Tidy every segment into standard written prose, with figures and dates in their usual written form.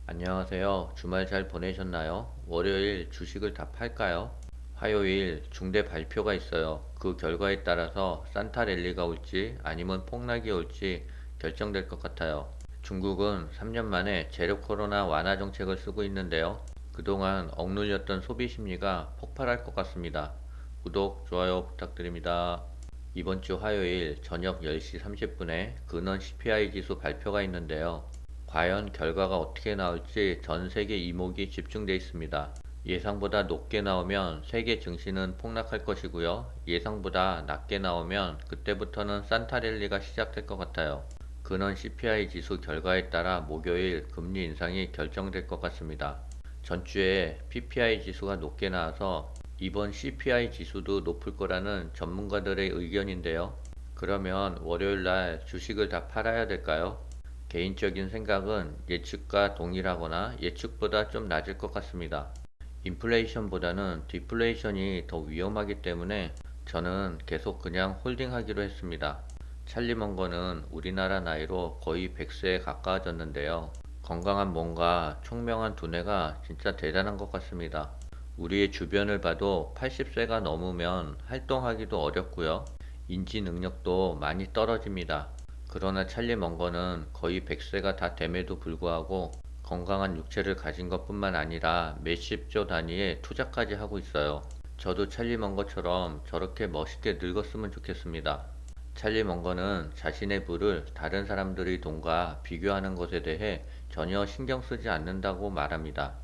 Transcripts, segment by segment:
안녕하세요. 주말 잘 보내셨나요? 월요일 주식을 다 팔까요? 화요일 중대 발표가 있어요. 그 결과에 따라서 산타 랠리가 올지 아니면 폭락이 올지 결정될 것 같아요. 중국은 3년 만에 제로 코로나 완화 정책을 쓰고 있는데요. 그동안 억눌렸던 소비 심리가 폭발할 것 같습니다. 구독, 좋아요 부탁드립니다. 이번 주 화요일 저녁 10시 30분에 근원 CPI 지수 발표가 있는데요. 과연 결과가 어떻게 나올지 전 세계 이목이 집중돼 있습니다. 예상보다 높게 나오면 세계 증시는 폭락할 것이고요. 예상보다 낮게 나오면 그때부터는 산타랠리가 시작될 것 같아요. 근원 CPI 지수 결과에 따라 목요일 금리 인상이 결정될 것 같습니다. 전주에 PPI 지수가 높게 나와서 이번 CPI 지수도 높을 거라는 전문가들의 의견인데요. 그러면 월요일 날 주식을 다 팔아야 될까요? 개인적인 생각은 예측과 동일하거나 예측보다 좀 낮을 것 같습니다. 인플레이션보다는 디플레이션이 더 위험하기 때문에 저는 계속 그냥 홀딩하기로 했습니다. 찰리 먼거는 우리나라 나이로 거의 100세에 가까워졌는데요. 건강한 몸과 총명한 두뇌가 진짜 대단한 것 같습니다. 우리의 주변을 봐도 80세가 넘으면 활동하기도 어렵고요. 인지 능력도 많이 떨어집니다. 그러나 찰리 먼거는 거의 100세가 다 됨에도 불구하고 건강한 육체를 가진 것뿐만 아니라 몇십조 단위의 투자까지 하고 있어요. 저도 찰리 먼거처럼 저렇게 멋있게 늙었으면 좋겠습니다. 찰리 먼거는 자신의 부를 다른 사람들의 돈과 비교하는 것에 대해 전혀 신경 쓰지 않는다고 말합니다.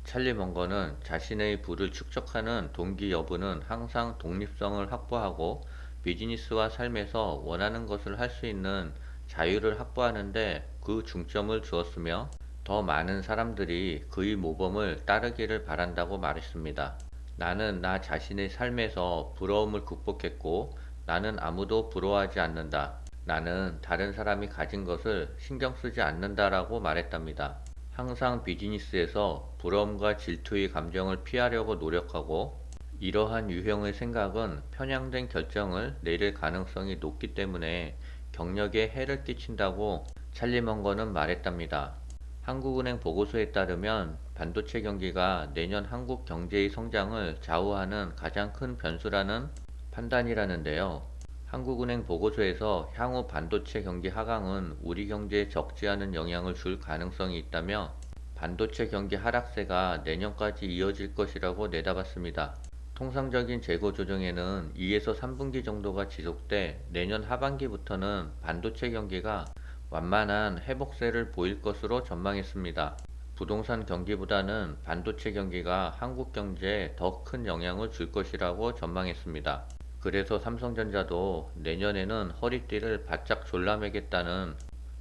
찰리 먼거는 자신의 부를 축적하는 동기 여부는 항상 독립성을 확보하고 비즈니스와 삶에서 원하는 것을 할 수 있는 자유를 확보하는데 그 중점을 두었으며 더 많은 사람들이 그의 모범을 따르기를 바란다고 말했습니다. 나는 나 자신의 삶에서 부러움을 극복했고 나는 아무도 부러워하지 않는다. 나는 다른 사람이 가진 것을 신경 쓰지 않는다라고 말했답니다. 항상 비즈니스에서 부러움과 질투의 감정을 피하려고 노력하고 이러한 유형의 생각은 편향된 결정을 내릴 가능성이 높기 때문에 경력에 해를 끼친다고 찰리 먼거는 말했답니다. 한국은행 보고서에 따르면 반도체 경기가 내년 한국 경제의 성장을 좌우하는 가장 큰 변수라는 판단이라는데요. 한국은행 보고서에서 향후 반도체 경기 하강은 우리 경제에 적지 않은 영향을 줄 가능성이 있다며 반도체 경기 하락세가 내년까지 이어질 것이라고 내다봤습니다. 통상적인 재고 조정에는 2에서 3분기 정도가 지속돼 내년 하반기부터는 반도체 경기가 완만한 회복세를 보일 것으로 전망했습니다. 부동산 경기보다는 반도체 경기가 한국 경제에 더 큰 영향을 줄 것이라고 전망했습니다. 그래서 삼성전자도 내년에는 허리띠를 바짝 졸라매겠다는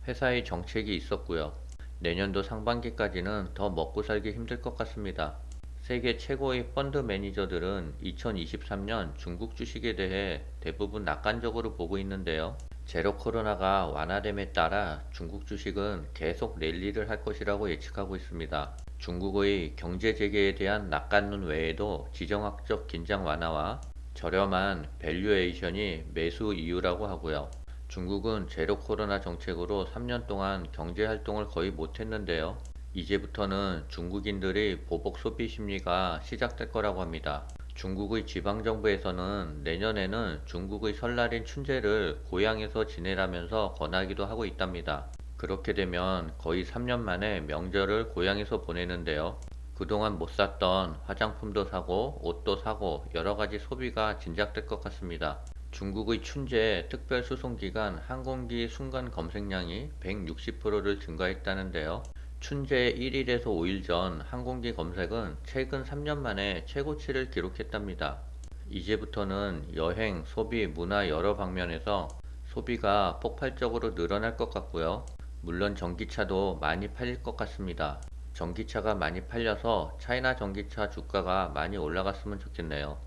회사의 정책이 있었고요. 내년도 상반기까지는 더 먹고 살기 힘들 것 같습니다. 세계 최고의 펀드 매니저들은 2023년 중국 주식에 대해 대부분 낙관적으로 보고 있는데요. 제로 코로나가 완화됨에 따라 중국 주식은 계속 랠리를 할 것이라고 예측하고 있습니다. 중국의 경제 재개에 대한 낙관론 외에도 지정학적 긴장 완화와 저렴한 밸류에이션이 매수 이유라고 하고요. 중국은 제로 코로나 정책으로 3년 동안 경제 활동을 거의 못했는데요. 이제부터는 중국인들의 보복 소비 심리가 시작될 거라고 합니다. 중국의 지방정부에서는 내년에는 중국의 설날인 춘제를 고향에서 지내라면서 권하기도 하고 있답니다. 그렇게 되면 거의 3년 만에 명절을 고향에서 보내는데요. 그동안 못 샀던 화장품도 사고 옷도 사고 여러가지 소비가 진작될 것 같습니다. 중국의 춘제 특별수송기간 항공기 순간 검색량이 160%를 증가했다는데요. 춘제 1일에서 5일 전 항공기 검색은 최근 3년 만에 최고치를 기록했답니다. 이제부터는 여행, 소비, 문화 여러 방면에서 소비가 폭발적으로 늘어날 것 같고요. 물론 전기차도 많이 팔릴 것 같습니다. 전기차가 많이 팔려서 차이나 전기차 주가가 많이 올라갔으면 좋겠네요.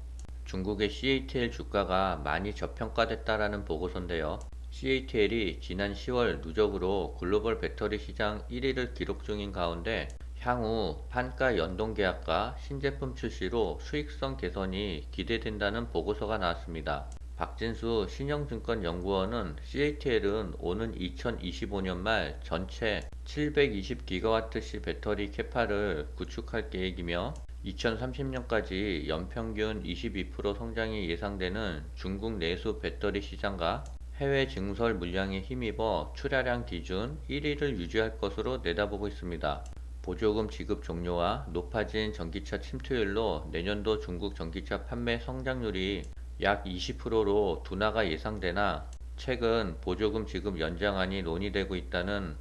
중국의 CATL 주가가 많이 저평가됐다라는 보고서인데요. CATL이 지난 10월 누적으로 글로벌 배터리 시장 1위를 기록 중인 가운데 향후 판가 연동 계약과 신제품 출시로 수익성 개선이 기대된다는 보고서가 나왔습니다. 박진수 신영증권연구원은 CATL은 오는 2025년 말 전체 720GWh 배터리 캐파를 구축할 계획이며 2030년까지 연평균 22% 성장이 예상되는 중국 내수 배터리 시장과 해외 증설 물량에 힘입어 출하량 기준 1위를 유지할 것으로 내다보고 있습니다. 보조금 지급 종료와 높아진 전기차 침투율로 내년도 중국 전기차 판매 성장률이 약 20%로 둔화가 예상되나 최근 보조금 지급 연장안이 논의되고 있다는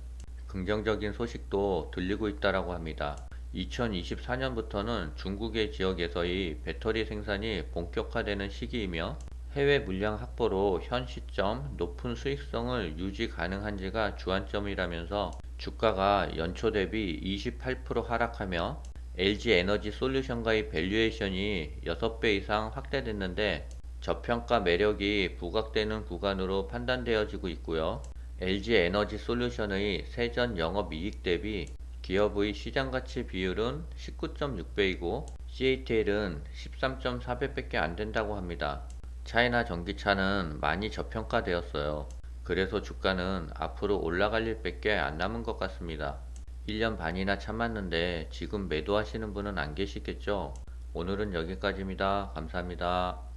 긍정적인 소식도 들리고 있다고 합니다. 2024년부터는 중국의 지역에서의 배터리 생산이 본격화되는 시기이며 해외 물량 확보로 현 시점 높은 수익성을 유지 가능한지가 주안점이라면서 주가가 연초 대비 28% 하락하며 LG 에너지 솔루션과의 밸류에이션이 6배 이상 확대됐는데 저평가 매력이 부각되는 구간으로 판단되어지고 있고요. LG 에너지 솔루션의 세전 영업이익 대비 기업의 시장가치 비율은 19.6배이고 CATL은 13.4배밖에 안 된다고 합니다. 차이나 전기차는 많이 저평가되었어요. 그래서 주가는 앞으로 올라갈 일밖에 안 남은 것 같습니다. 1년 반이나 참았는데 지금 매도하시는 분은 안 계시겠죠? 오늘은 여기까지입니다. 감사합니다.